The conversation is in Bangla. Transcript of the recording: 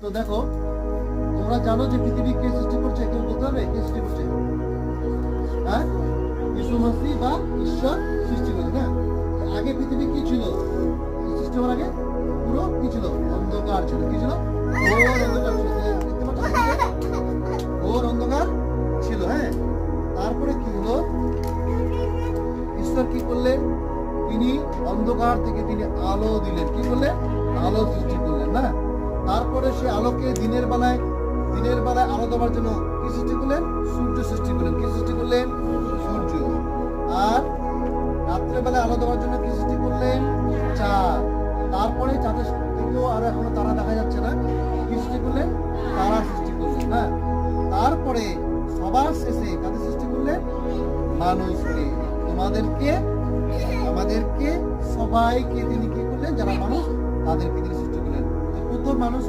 তো দেখো, তোমরা জানো যে পৃথিবী কে সৃষ্টি করছে? কেউ বলতে হবে কে সৃষ্টি করছে? হ্যাঁ, যিশু মসিহ বা ঈশ্বর সৃষ্টি করে না। আগে পৃথিবী কি ছিল? সৃষ্টি হওয়ার আগে পুরো কি ছিল? অন্ধকার ছিল। কি ছিল? ঘোর অন্ধকার ছিল। দেখতে পাচ্ছ? ঘোর অন্ধকার ছিল। হ্যাঁ, তারপরে কি হলো? ঈশ্বর কি করলেন? তিনি অন্ধকার থেকে তিনি আলো দিলেন। কি করলেন? আলো সৃষ্টি করলেন না। তারপরে সে আলোকে দিনের বেলায় আলো দেওয়ার জন্য কি সৃষ্টি করলেন? সূর্য সৃষ্টি করলেন। কি সৃষ্টি করলেন? সূর্য। আর রাত্রে বেলায় আলো দেওয়ার জন্য কি সৃষ্টি করলেন? চাঁদ। তারপরে চাঁদের থেকেও আরো এখনো তারা দেখা যাচ্ছে না, কি সৃষ্টি করলেন? তারা সৃষ্টি করলেন না। তারপরে সবার শেষে কাদের সৃষ্টি করলেন? মানুষকে। তোমাদেরকে, আমাদেরকে, সবাইকে তিনি কি করলেন? যারা মানুষ তাদেরকে তিনি সৃষ্টি করলেন। প্রথম মানুষ